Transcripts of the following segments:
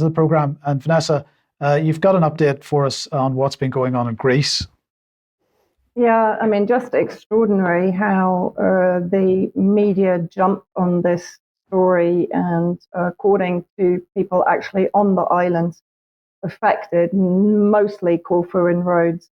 of the programme. And Vanessa, you've got an update for us on what's been going on in Greece. Yeah, I mean, just extraordinary how the media jumped on this story, and according to people actually on the islands affected, mostly Corfu and Rhodes,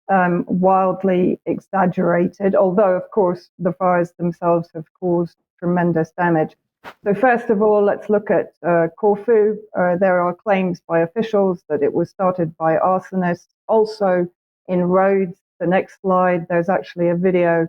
wildly exaggerated, although, of course, the fires themselves have caused tremendous damage. So first of all, let's look at Corfu. There are claims by officials that it was started by arsonists. Also in Rhodes, the next slide, there's actually a video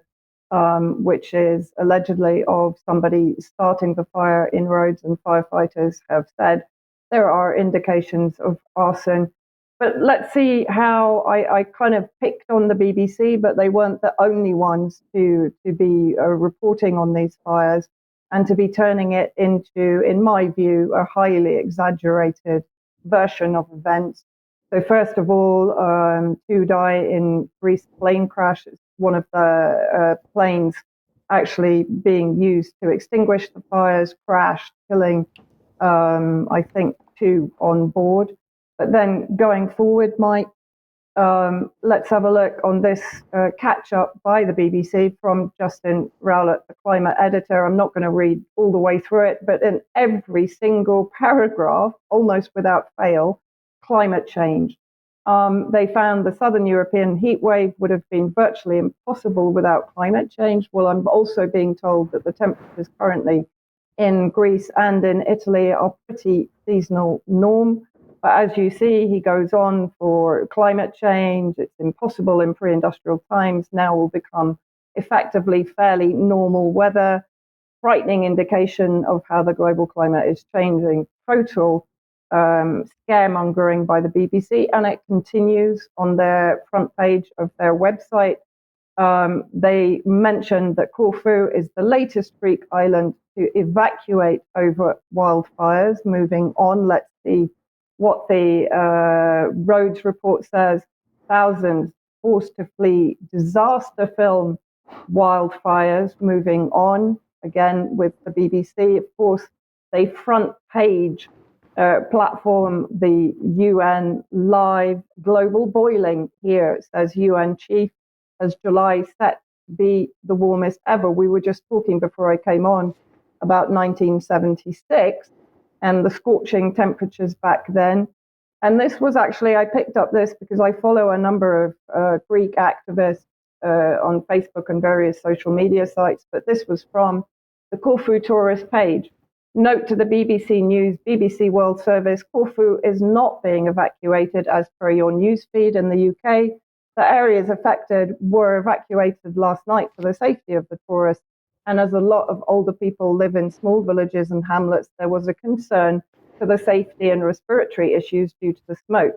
which is allegedly of somebody starting the fire in Rhodes, and firefighters have said there are indications of arson. But let's see how I kind of picked on the BBC, but they weren't the only ones to be reporting on these fires and to be turning it into, in my view, a highly exaggerated version of events. So first of all, 2 die in Greece plane crash. It's one of the planes actually being used to extinguish the fires, crashed, killing, I think, 2 on board. But then going forward, Mike, let's have a look on this catch-up by the BBC from Justin Rowlett, the climate editor. I'm not going to read all the way through it, but in every single paragraph, almost without fail, climate change. They found the southern European heat wave would have been virtually impossible without climate change. Well, I'm also being told that the temperatures currently in Greece and in Italy are pretty seasonal norm. But as you see, he goes on for climate change. It's impossible in pre-industrial times. Now will become effectively fairly normal weather. Frightening indication of how the global climate is changing. Total scaremongering by the BBC, and it continues on their front page of their website. They mentioned that Corfu is the latest Greek island to evacuate over wildfires. Moving on, let's see what the Rhodes report says. Thousands forced to flee disaster film wildfires. Moving on, again with the BBC, of course, they front page platform the UN live global boiling. Here it says UN chief as July set to be the warmest ever. We were just talking before I came on about 1976 and the scorching temperatures back then. And this was actually, I picked up this because I follow a number of Greek activists on Facebook and various social media sites, but this was from the Corfu Tourist page. Note to the BBC News, BBC World Service, Corfu is not being evacuated as per your newsfeed in the UK. The areas affected were evacuated last night for the safety of the tourists. And as a lot of older people live in small villages and hamlets, there was a concern for the safety and respiratory issues due to the smoke.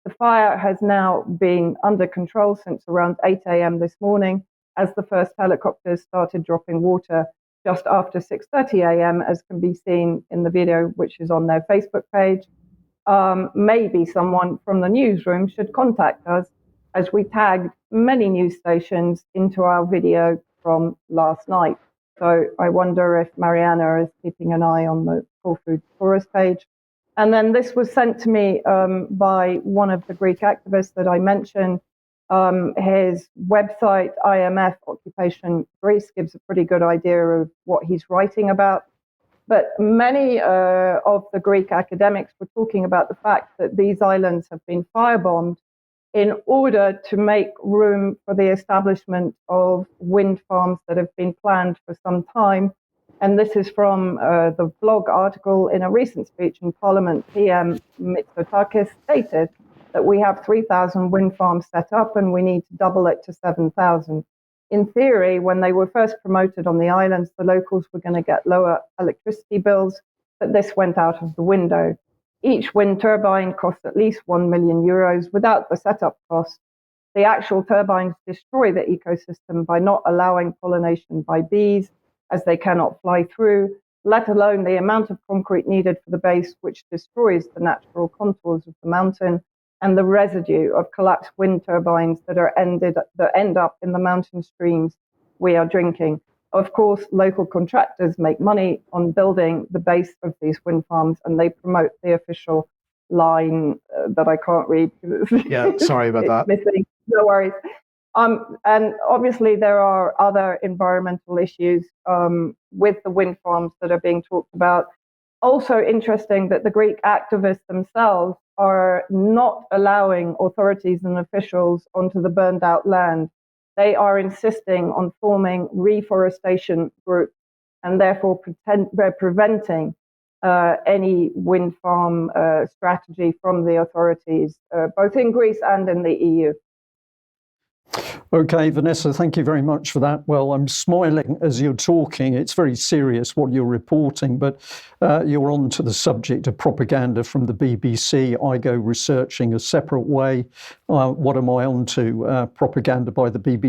The fire has now been under control since around 8 a.m. this morning, as the first helicopters started dropping water just after 6:30 a.m., as can be seen in the video, which is on their Facebook page. Maybe someone from the newsroom should contact us, as we tagged many news stations into our video from last night. So I wonder if Mariana is keeping an eye on the Corfu Tourist page. And then this was sent to me by one of the Greek activists that I mentioned. His website, IMF Occupation Greece, gives a pretty good idea of what he's writing about. But many of the Greek academics were talking about the fact that these islands have been firebombed in order to make room for the establishment of wind farms that have been planned for some time. And this is from the blog article. In a recent speech in Parliament, PM Mitsotakis stated that we have 3,000 wind farms set up and we need to double it to 7,000. In theory, when they were first promoted on the islands, the locals were going to get lower electricity bills, but this went out of the window. Each wind turbine costs at least 1 million euros without the setup cost. The actual turbines destroy the ecosystem by not allowing pollination by bees, as they cannot fly through, let alone the amount of concrete needed for the base, which destroys the natural contours of the mountain, and the residue of collapsed wind turbines that end up in the mountain streams we are drinking. Of course, local contractors make money on building the base of these wind farms, and they promote the official line that I can't read. Yeah, sorry about that. Missing. No worries. And obviously there are other environmental issues with the wind farms that are being talked about. Also interesting that the Greek activists themselves are not allowing authorities and officials onto the burned out land. They are insisting on forming reforestation groups and therefore preventing any wind farm strategy from the authorities, both in Greece and in the EU. Okay, Vanessa, thank you very much for that. Well, I'm smiling as you're talking. It's very serious what you're reporting, but you're on to the subject of propaganda from the BBC. I go researching a separate way. What am I on to? Propaganda by the BBC.